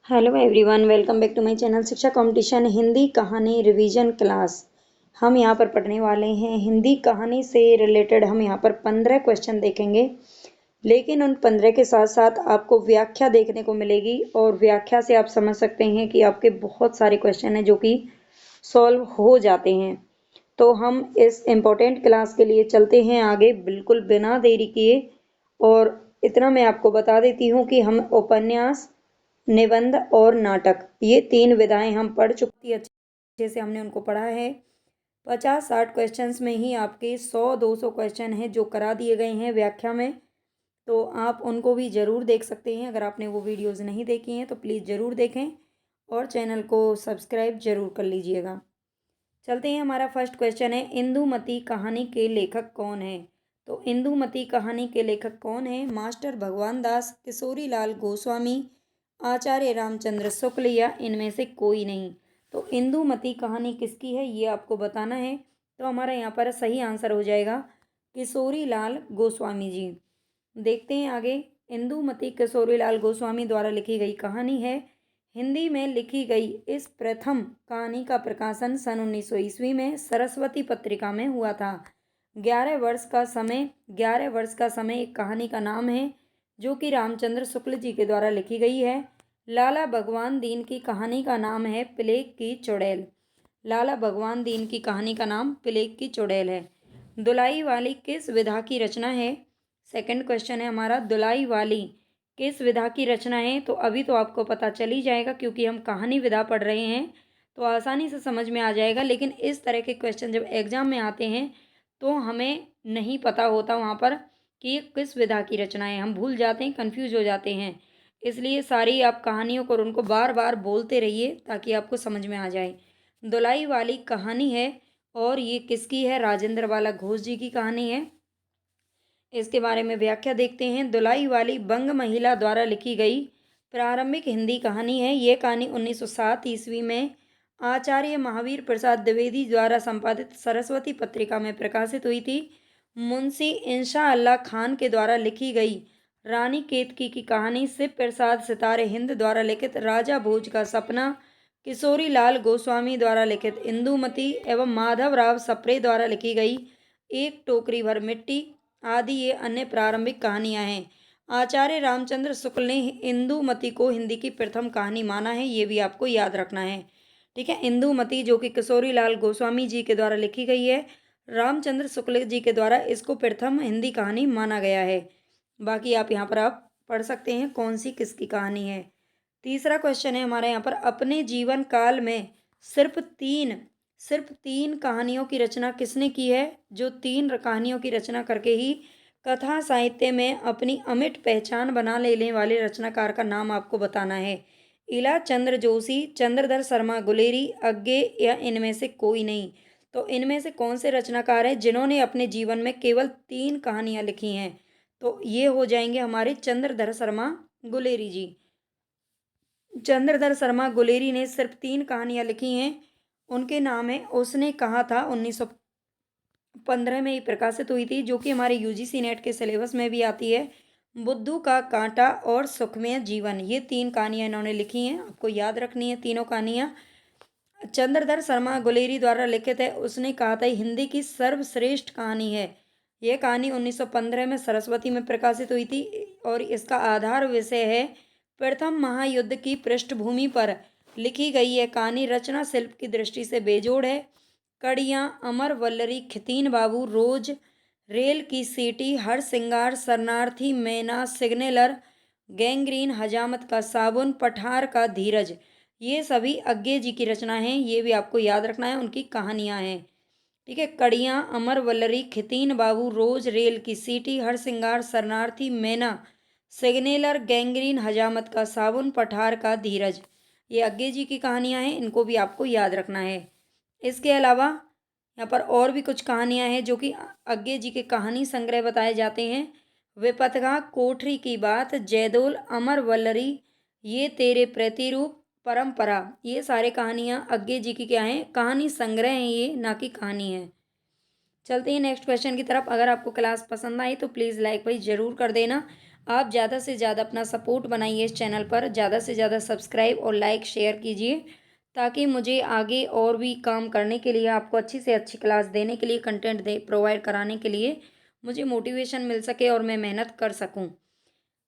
Hello everyone, welcome back to my channel Shiksha competition Hindi कहानी revision class. हम यहाँ पर पढ़ने वाले हैं हिंदी कहानी से रिलेटेड। हम यहाँ पर 15 क्वेश्चन देखेंगे, लेकिन उन 15 के साथ साथ आपको व्याख्या देखने को मिलेगी और व्याख्या से आप समझ सकते हैं कि आपके बहुत सारे क्वेश्चन हैं जो कि सॉल्व हो जाते हैं। तो हम इस इम्पोर्टेंट क्लास के लिए चलते हैं आगे बिल्कुल बिना देरी किए। और इतना मैं आपको बता देती हूँ कि हम उपन्यास, निबंध और नाटक, ये 3 विधाएं हम पढ़ चुकी, अच्छे से हमने उनको पढ़ा है। 50-60 क्वेश्चंस में ही आपके 100-200 क्वेश्चन हैं जो करा दिए गए हैं व्याख्या में। तो आप उनको भी ज़रूर देख सकते हैं। अगर आपने वो वीडियोज़ नहीं देखी हैं तो प्लीज़ ज़रूर देखें और चैनल को सब्सक्राइब ज़रूर कर लीजिएगा। चलते हैं, हमारा फर्स्ट क्वेश्चन है, इंदुमती कहानी के लेखक कौन है? तो इंदुमती कहानी के लेखक कौन है? मास्टर भगवान दास, किशोरी लाल गोस्वामी, आचार्य रामचंद्र शुक्ल या इनमें से कोई नहीं। तो इंदुमती कहानी किसकी है ये आपको बताना है। तो हमारा यहाँ पर सही आंसर हो जाएगा किशोरी लाल गोस्वामी जी। देखते हैं आगे। इंदुमती किशोरी लाल गोस्वामी द्वारा लिखी गई कहानी है। हिंदी में लिखी गई इस प्रथम कहानी का प्रकाशन सन 1900 ईस्वी में सरस्वती पत्रिका में हुआ था। 11 वर्ष का समय एक कहानी का नाम है जो कि रामचंद्र शुक्ल जी के द्वारा लिखी गई है। लाला भगवान दीन की कहानी का नाम है प्लेग की चुड़ैल। लाला भगवान दीन की कहानी का नाम प्लेग की चुड़ैल है। दुलाई वाली किस विधा की रचना है? सेकंड क्वेश्चन है हमारा, दुलाई वाली किस विधा की रचना है? तो अभी तो आपको पता चल ही जाएगा क्योंकि हम कहानी विधा पढ़ रहे हैं, तो आसानी से समझ में आ जाएगा। लेकिन इस तरह के क्वेश्चन जब एग्जाम में आते हैं तो हमें नहीं पता होता वहाँ पर कि ये किस विधा की रचना है, हम भूल जाते हैं, कंफ्यूज हो जाते हैं। इसलिए सारी आप कहानियों को उनको बार बार बोलते रहिए ताकि आपको समझ में आ जाए। दुलाई वाली कहानी है और ये किसकी है? राजेंद्र बाला घोष जी की कहानी है। इसके बारे में व्याख्या देखते हैं। दुलाई वाली बंग महिला द्वारा लिखी गई प्रारंभिक हिंदी कहानी है। ये कहानी 1907 ईस्वी में आचार्य महावीर प्रसाद द्विवेदी द्वारा संपादित सरस्वती पत्रिका में प्रकाशित हुई थी। मुंशी इंशा अल्लाह खान के द्वारा लिखी गई रानी केतकी की कहानी शिव प्रसाद सितारे हिंद द्वारा लिखित राजा भोज का सपना, किशोरी लाल गोस्वामी द्वारा लिखित इंदुमती एवं माधव राव सप्रे द्वारा लिखी गई एक टोकरी भर मिट्टी आदि ये अन्य प्रारंभिक कहानियां हैं। आचार्य रामचंद्र शुक्ल ने इंदुमती को हिंदी की प्रथम कहानी माना है, ये भी आपको याद रखना है। ठीक है, इंदुमती जो कि किशोरी लाल गोस्वामी जी के द्वारा लिखी गई है, रामचंद्र शुक्ल जी के द्वारा इसको प्रथम हिंदी कहानी माना गया है। बाकी आप यहाँ पर आप पढ़ सकते हैं कौन सी किसकी कहानी है। तीसरा क्वेश्चन है हमारे यहाँ पर, अपने जीवन काल में सिर्फ तीन कहानियों की रचना किसने की है? जो 3 कहानियों की रचना करके ही कथा साहित्य में अपनी अमिट पहचान बना लेने वाले रचनाकार का नाम आपको बताना है। इला चंद्र जोशी, चंद्रधर शर्मा गुलेरी, अज्ञे या इनमें से कोई नहीं। तो इनमें से कौन से रचनाकार हैं जिन्होंने अपने जीवन में केवल 3 कहानियां लिखी हैं? तो ये हो जाएंगे हमारे चंद्रधर शर्मा गुलेरी जी। चंद्रधर शर्मा गुलेरी ने सिर्फ 3 कहानियां लिखी हैं। उनके नाम है उसने कहा था, 1915 में ही प्रकाशित हुई थी, जो कि हमारे यूजीसी नेट के सिलेबस में भी आती है। बुद्धू का कांटा और सुखमय जीवन, ये 3 कहानियां इन्होंने लिखी हैं, आपको याद रखनी है तीनों कहानियां। चंद्रधर शर्मा गुलेरी द्वारा लिखित है उसने कहा था हिंदी की सर्वश्रेष्ठ कहानी है। यह कहानी 1915 में सरस्वती में प्रकाशित हुई थी और इसका आधार विषय है प्रथम महायुद्ध की पृष्ठभूमि पर लिखी गई यह कहानी रचना शिल्प की दृष्टि से बेजोड़ है। कड़ियाँ, अमर वल्लरी, खितीन बाबू, रोज, रेल की सीटी, हर सिंगार, शरणार्थी, मैना, सिग्नेलर, गैंग्रीन, हजामत का साबुन, पठार का धीरज, ये सभी अज्ञे जी की रचना है। ये भी आपको याद रखना है, उनकी कहानियां हैं। ठीक है, कड़ियाँ, अमर वल्लरी, खितीन बाबू, रोज, रेल की सीटी, हर सिंगार, शरणार्थी, मैना, सिग्नेलर, गैंग्रीन, हजामत का साबुन, पठार का धीरज, ये अज्ञे जी की कहानियां हैं, इनको भी आपको याद रखना है। इसके अलावा यहाँ पर और भी कुछ कहानियां हैं जो कि अज्ञे जी के कहानी संग्रह बताए जाते हैं। विपथगा, कोठरी की बात, जयदोल, अमर वल्लरी, ये तेरे प्रतिरूप, परंपरा, ये सारे कहानियाँ अज्ञे जी की क्या हैं? कहानी संग्रह हैं, ये ना कि कहानी है। चलते हैं नेक्स्ट क्वेश्चन की तरफ। अगर आपको क्लास पसंद आई तो प्लीज़ लाइक भाई ज़रूर कर देना। आप ज़्यादा से ज़्यादा अपना सपोर्ट बनाइए इस चैनल पर, ज़्यादा से ज़्यादा सब्सक्राइब और लाइक शेयर कीजिए, ताकि मुझे आगे और भी काम करने के लिए, आपको अच्छी से अच्छी क्लास देने के लिए, कंटेंट दे प्रोवाइड कराने के लिए मुझे मोटिवेशन मिल सके और मैं मेहनत कर सकूं।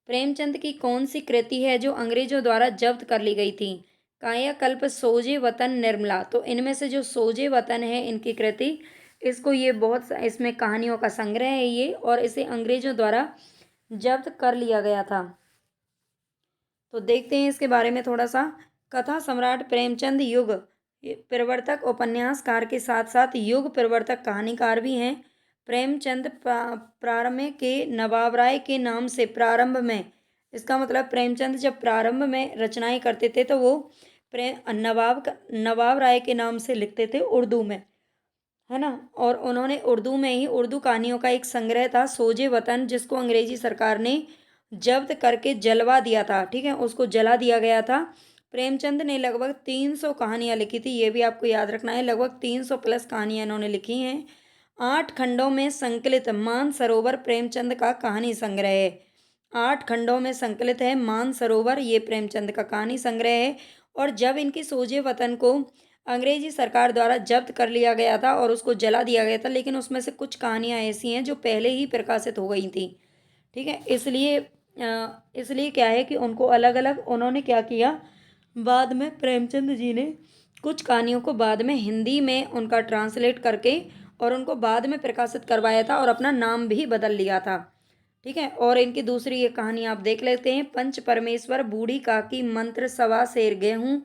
प्रेमचंद की कौन सी कृति है जो अंग्रेजों द्वारा जब्त कर ली गई थी? कायाकल्प, सोजे वतन, निर्मला। तो इनमें से जो सोजे वतन है इनकी कृति, इसको ये बहुत इसमें कहानियों का संग्रह है ये, और इसे अंग्रेजों द्वारा जब्त कर लिया गया था। तो देखते हैं इसके बारे में थोड़ा सा। कथा सम्राट प्रेमचंद युग प्रवर्तक, उपन्यासकार के साथ साथ युग प्रवर्तक कहानीकार भी हैं। प्रेमचंद प्रारंभ के नवाब राय के नाम से, प्रारंभ में इसका मतलब प्रेमचंद जब प्रारंभ में रचनाएं करते थे तो वो प्रेम नवाब राय के नाम से लिखते थे उर्दू में, है ना। और उन्होंने उर्दू में ही, उर्दू कहानियों का एक संग्रह था सोजे वतन, जिसको अंग्रेजी सरकार ने जब्त करके जलवा दिया था, ठीक है, उसको जला दिया गया था। प्रेमचंद ने लगभग 300 कहानियां लिखी थी, ये भी आपको याद रखना है, लगभग 300 प्लस कहानियां इन्होंने लिखी हैं। 8 खंडों में संकलित मानसरोवर प्रेमचंद का कहानी संग्रह है। 8 खंडों में संकलित है मानसरोवर, ये प्रेमचंद का कहानी संग्रह है। और जब इनकी सोजे वतन को अंग्रेजी सरकार द्वारा जब्त कर लिया गया था और उसको जला दिया गया था, लेकिन उसमें से कुछ कहानियां ऐसी हैं जो पहले ही प्रकाशित हो गई थी, ठीक है। इसलिए क्या है कि उनको अलग अलग उन्होंने क्या किया, बाद में प्रेमचंद जी ने कुछ कहानियों को बाद में हिंदी में उनका ट्रांसलेट करके और उनको बाद में प्रकाशित करवाया था, और अपना नाम भी बदल लिया था, ठीक है। और इनकी दूसरी ये कहानी आप देख लेते हैं। पंच परमेश्वर, बूढ़ी काकी, मंत्र, सवा शेर गेहूं,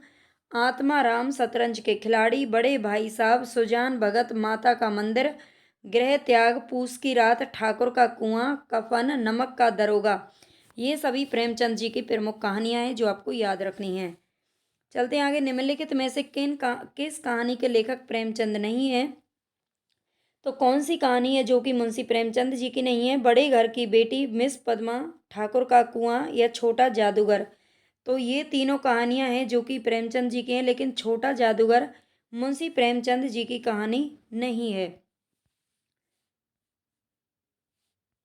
आत्मा राम, शतरंज के खिलाड़ी, बड़े भाई साहब, सुजान भगत, माता का मंदिर, गृह त्याग, पूस की रात, ठाकुर का कुआं, कफन, नमक का दरोगा, ये सभी प्रेमचंद जी की प्रमुख कहानियां हैं जो आपको याद रखनी है। चलते हैं आगे। निम्नलिखित में से किस कहानी के लेखक प्रेमचंद नहीं है? तो कौन सी कहानी है जो कि मुंशी प्रेमचंद जी की नहीं है? बड़े घर की बेटी, मिस पद्मा, ठाकुर का कुआं या छोटा जादूगर। तो ये तीनों कहानियां हैं जो कि प्रेमचंद जी की हैं, लेकिन छोटा जादूगर मुंशी प्रेमचंद जी की कहानी नहीं है।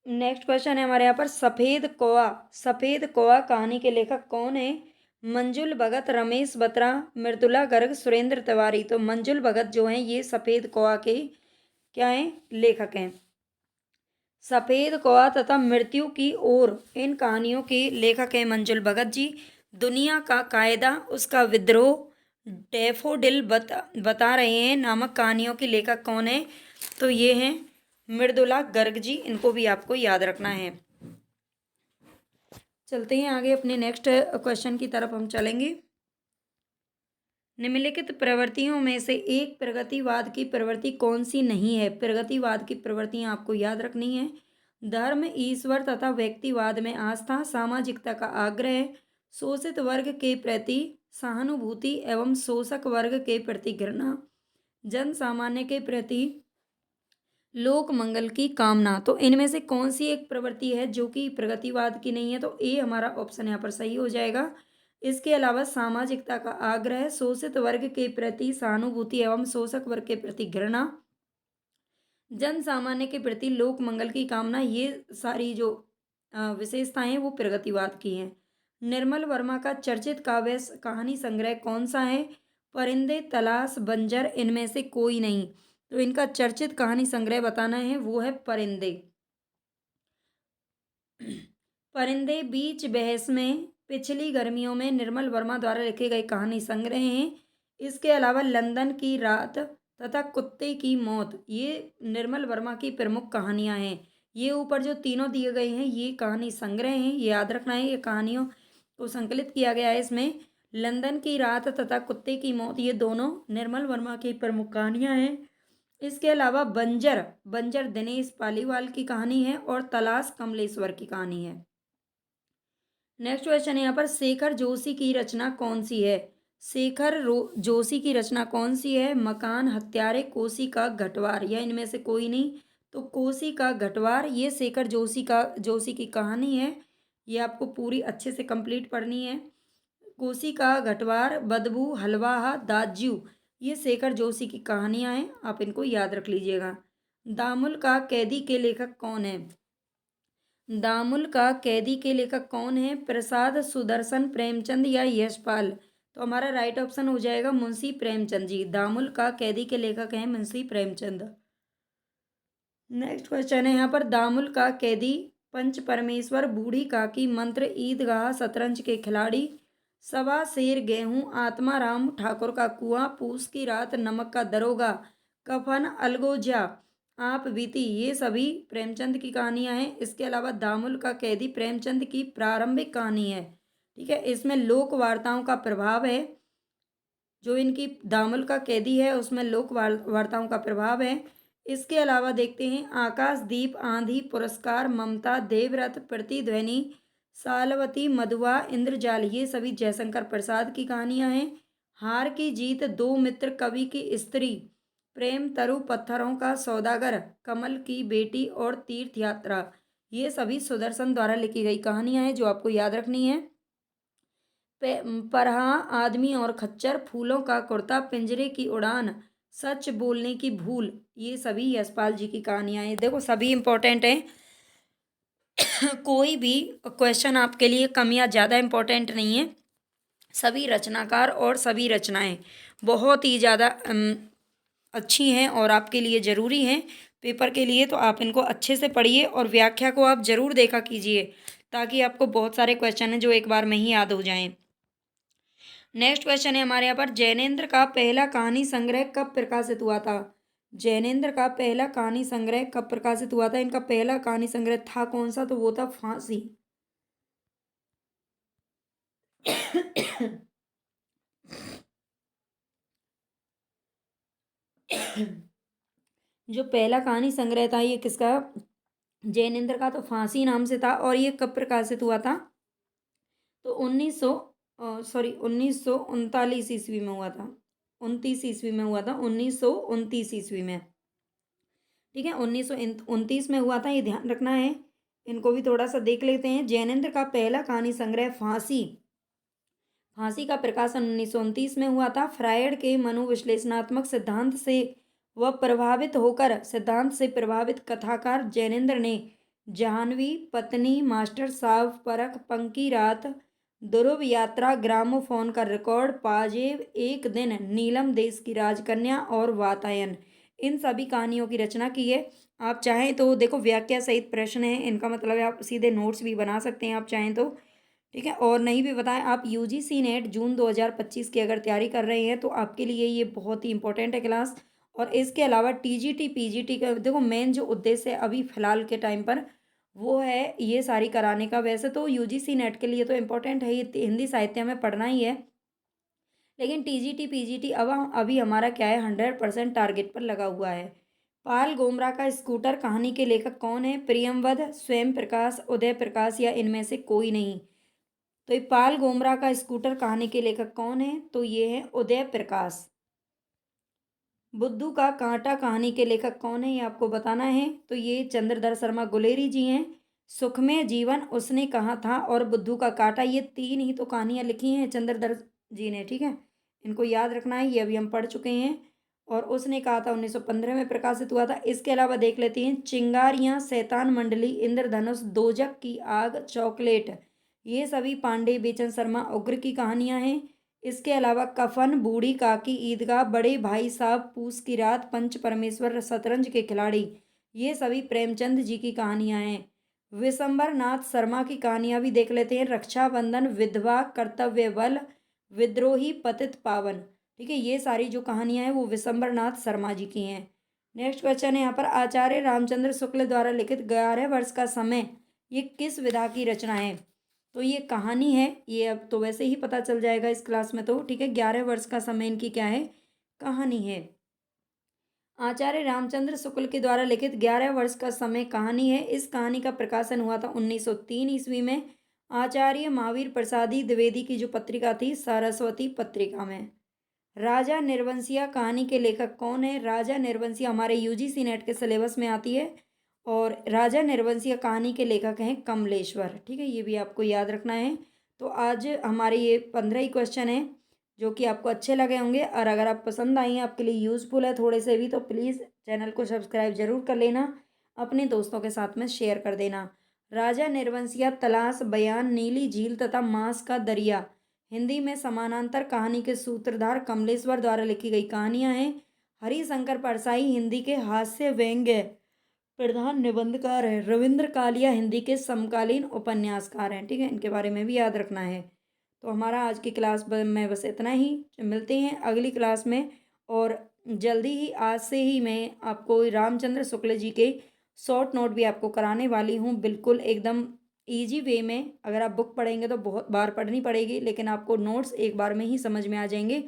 नेक्स्ट क्वेश्चन है हमारे यहाँ पर, सफेद कौआ। सफेद कौआ कहानी के लेखक कौन है? मंजुल भगत, रमेश बत्रा, मृदुला गर्ग, सुरेंद्र तिवारी। तो मंजुल भगत जो हैं ये सफेद कौआ के क्या हैं, लेखक हैं। सफेद कौआ तथा मृत्यु की ओर, इन कहानियों के लेखक हैं मंजुल भगत जी। दुनिया का कायदा, उसका विद्रोह, डैफोडिल बता रहे हैं नामक कहानियों के लेखक कौन है? तो ये हैं मृदुला गर्ग जी, इनको भी आपको याद रखना है। चलते हैं आगे, अपने नेक्स्ट क्वेश्चन की तरफ हम चलेंगे। निम्नलिखित प्रवृत्तियों में से एक प्रगतिवाद की प्रवृत्ति कौन सी नहीं है? प्रगतिवाद की प्रवृत्तियां आपको याद रखनी है। धर्म, ईश्वर तथा व्यक्तिवाद में आस्था, सामाजिकता का आग्रह, शोषित वर्ग के प्रति सहानुभूति एवं शोषक वर्ग के प्रति घृणा, जन सामान्य के प्रति लोक मंगल की कामना। तो इनमें से कौन सी एक प्रवृत्ति है जो कि प्रगतिवाद की नहीं है? तो ए हमारा ऑप्शन यहाँ पर सही हो जाएगा। इसके अलावा सामाजिकता का आग्रह, शोषित वर्ग के प्रति सहानुभूति एवं शोषक वर्ग के प्रति घृणा, जन सामान्य के प्रति लोक मंगल की कामना, ये सारी जो विशेषताएं हैं वो प्रगतिवाद की हैं। निर्मल वर्मा का चर्चित काव्य कहानी संग्रह कौन सा है? परिंदे, तलाश, बंजर, इनमें से कोई नहीं। तो इनका चर्चित कहानी संग्रह बताना है, वो है परिंदे। परिंदे बीच बहस में, पिछली गर्मियों में, निर्मल वर्मा द्वारा लिखे गए कहानी संग्रह हैं। इसके अलावा लंदन की रात तथा कुत्ते की मौत, ये निर्मल वर्मा की प्रमुख कहानियां हैं। ये ऊपर जो तीनों दिए गए हैं ये कहानी संग्रह हैं, ये याद रखना है। ये कहानियों को संकलित किया गया है इसमें। लंदन की रात तथा कुत्ते की मौत, ये दोनों निर्मल वर्मा की प्रमुख कहानियां हैं। इसके अलावा बंजर, बंजर दिनेश पालीवाल की कहानी है, और तलाश कमलेश्वर की कहानी है। नेक्स्ट क्वेश्चन है यहाँ पर, शेखर जोशी की रचना कौन सी है? जोशी की रचना कौन सी है? मकान, हत्यारे, कोसी का घटवार, या इनमें से कोई नहीं। तो कोसी का घटवार, ये शेखर जोशी की कहानी है। ये आपको पूरी अच्छे से कंप्लीट पढ़नी है। कोसी का घटवार, बदबू, हलवाहा, दाज्यू, ये शेखर जोशी की कहानियां हैं, आप इनको याद रख लीजिएगा। दामुल का कैदी के लेखक कौन है? दामुल का कैदी के लेखक कौन है? प्रसाद, सुदर्शन, प्रेमचंद या यशपाल? तो हमारा राइट ऑप्शन हो जाएगा मुंशी प्रेमचंद जी। दामुल का कैदी के लेखक हैं मुंशी प्रेमचंद। नेक्स्ट क्वेश्चन है यहाँ पर, दामुल का कैदी, पंच परमेश्वर, बूढ़ी काकी, मंत्र, ईदगाह, शतरंज के खिलाड़ी, सवा शेर, गेहूं, आत्माराम ठाकुर का कुआं, पूस की रात, नमक का दरोगा, कफन, अलगोजा, आप बीती, ये सभी प्रेमचंद की कहानियां हैं। इसके अलावा दामुल का कैदी प्रेमचंद की प्रारंभिक कहानी है। ठीक है, इसमें लोक वार्ताओं का प्रभाव है। जो इनकी दामुल का कैदी है उसमें लोक वार्ताओं का प्रभाव है। इसके अलावा देखते हैं, आकाशदीप, आंधी, पुरस्कार, ममता, देवव्रत, प्रतिध्वनि, सालवती, मधुआ, इंद्रजाल, ये सभी जयशंकर प्रसाद की कहानियां हैं। हार की जीत, दो मित्र, कवि की स्त्री, प्रेम, तरु, पत्थरों का सौदागर, कमल की बेटी और तीर्थ यात्रा, ये सभी सुदर्शन द्वारा लिखी गई कहानियां हैं जो आपको याद रखनी है। परहा, आदमी और खच्चर, फूलों का कुर्ता, पिंजरे की उड़ान, सच बोलने की भूल, ये सभी यशपाल जी की कहानियां हैं। देखो सभी इंपॉर्टेंट हैं। कोई भी क्वेश्चन आपके लिए कम या ज़्यादा इंपॉर्टेंट नहीं है। सभी रचनाकार और सभी रचनाएं बहुत ही ज़्यादा अच्छी हैं और आपके लिए ज़रूरी हैं पेपर के लिए। तो आप इनको अच्छे से पढ़िए और व्याख्या को आप ज़रूर देखा कीजिए ताकि आपको बहुत सारे क्वेश्चन हैं जो एक बार में ही याद हो जाएं। नेक्स्ट क्वेश्चन है हमारे यहाँ पर, जैनेन्द्र का पहला कहानी संग्रह कब प्रकाशित हुआ था? जैनेन्द्र का पहला कहानी संग्रह कब प्रकाशित हुआ था? इनका पहला कहानी संग्रह था कौन सा? तो वो था फांसी। जो पहला कहानी संग्रह था ये किसका? जैनेन्द्र का। तो फांसी नाम से था। और ये कब प्रकाशित हुआ था? तो 1939 ईस्वी में हुआ था। 29 ईस्वी में हुआ था। 1929 ईस्वी में। ठीक है, 1929 में हुआ था, ये ध्यान रखना है। इनको भी थोड़ा सा देख लेते हैं। जैनेन्द्र का पहला कहानी संग्रह फांसी, फांसी का प्रकाशन 1929 में हुआ था। फ्रायड के मनोविश्लेषणात्मक सिद्धांत से वह प्रभावित होकर सिद्धांत से प्रभावित कथाकार जैनेन्द्र ने जाह्नवी, पत्नी, मास्टर साहब, परख, पंकी रात, ध्रुव यात्रा, ग्रामोफोन का रिकॉर्ड, पाजेब, एक दिन, नीलम देश की राजकन्या और वातायन, इन सभी कहानियों की रचना की है। आप चाहें तो देखो व्याख्या सहित प्रश्न है इनका, मतलब है आप सीधे नोट्स भी बना सकते हैं आप चाहें तो। ठीक है, और नहीं भी बताएं आप यूजीसी नेट जून 2025 की अगर तैयारी कर रहे हैं तो आपके लिए ये बहुत ही इंपॉर्टेंट है क्लास। और इसके अलावा टीजीटी पीजीटी का देखो मेन जो उद्देश्य है अभी फिलहाल के टाइम पर वो है ये सारी कराने का। वैसे तो यूजीसी नेट के लिए तो इम्पोर्टेंट है, ये हिंदी साहित्य में पढ़ना ही है, लेकिन टीजीटी पीजीटी अब अभी हमारा क्या है 100% टारगेट पर लगा हुआ है। पाल गोमरा का स्कूटर कहानी के लेखक कौन है? प्रियमवद, स्वयं प्रकाश, उदय प्रकाश या इनमें से कोई नहीं? तो ये पाल गोमरा का स्कूटर कहानी के लेखक कौन है? तो ये है उदय प्रकाश। बुद्धू का कांटा कहानी के लेखक कौन है? ये आपको बताना है। तो ये चंद्रधर शर्मा गुलेरी जी हैं। सुखमय जीवन, उसने कहा था और बुद्धू का कांटा, ये तीन ही तो कहानियां लिखी हैं चंद्रधर जी ने। ठीक है, इनको याद रखना है, ये अभी हम पढ़ चुके हैं। और उसने कहा था 1915 में प्रकाशित हुआ था। इसके अलावा देख लेते हैं, चिंगारियां, शैतान मंडली, इंद्रधनुष, दोजक की आग, चॉकलेट, ये सभी पांडे बेचन शर्मा उग्र की कहानियां हैं। इसके अलावा कफन, बूढ़ी काकी, ईदगाह, बड़े भाई साहब, पूस की रात, पंच परमेश्वर, शतरंज के खिलाड़ी, ये सभी प्रेमचंद जी की कहानियां हैं। विशंबर नाथ शर्मा की कहानियां भी देख लेते हैं, रक्षाबंधन, विधवा, कर्तव्य बल, विद्रोही, पतित पावन। ठीक है, ये सारी जो कहानियां हैं वो विशंबर नाथ शर्मा जी की हैं। नेक्स्ट क्वेश्चन है यहाँ पर, आचार्य रामचंद्र शुक्ल द्वारा लिखित 11 वर्ष का समय, ये किस विधा की रचना है? तो ये कहानी है, ये अब तो वैसे ही पता चल जाएगा इस क्लास में तो। ठीक है, 11 वर्ष का समय इनकी क्या है? कहानी है। आचार्य रामचंद्र शुक्ल के द्वारा लिखित 11 वर्ष का समय कहानी है। इस कहानी का प्रकाशन हुआ था 1903 ईस्वी में आचार्य महावीर प्रसादी द्विवेदी की जो पत्रिका थी सरस्वती पत्रिका में। राजा निर्वंशिया कहानी के लेखक कौन है? राजा निर्वंशिया हमारे यूजीसी नेट के सिलेबस में आती है और राजा निर्वंशिया कहानी के लेखक हैं कमलेश्वर। ठीक है, ये भी आपको याद रखना है। तो आज हमारे ये 15 ही क्वेश्चन हैं जो कि आपको अच्छे लगे होंगे, और अगर आप पसंद आई हैं, आपके लिए यूज़फुल है थोड़े से भी, तो प्लीज़ चैनल को सब्सक्राइब जरूर कर लेना, अपने दोस्तों के साथ में शेयर कर देना। राजा निर्वंशिया, तलाश, बयान, नीली झील तथा मांस का दरिया हिंदी में समानांतर कहानी के सूत्रधार कमलेश्वर द्वारा लिखी गई कहानियां हैं। हरिशंकर परसाई हिंदी के हास्य व्यंग्य प्रधान निबंधकार हैं। रविंद्र कालिया हिंदी के समकालीन उपन्यासकार हैं। ठीक है, इनके बारे में भी याद रखना है। तो हमारा आज की क्लास में बस इतना ही। मिलते हैं अगली क्लास में। और जल्दी ही आज से ही मैं आपको रामचंद्र शुक्ल जी के शॉर्ट नोट भी आपको कराने वाली हूँ, बिल्कुल एकदम इजी वे में। अगर आप बुक पढ़ेंगे तो बहुत बार पढ़नी पड़ेगी, लेकिन आपको नोट्स एक बार में ही समझ में आ जाएंगे।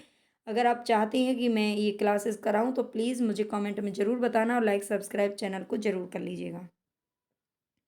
अगर आप चाहते हैं कि मैं ये क्लासेस कराऊं तो प्लीज़ मुझे कमेंट में ज़रूर बताना और लाइक सब्सक्राइब चैनल को ज़रूर कर लीजिएगा।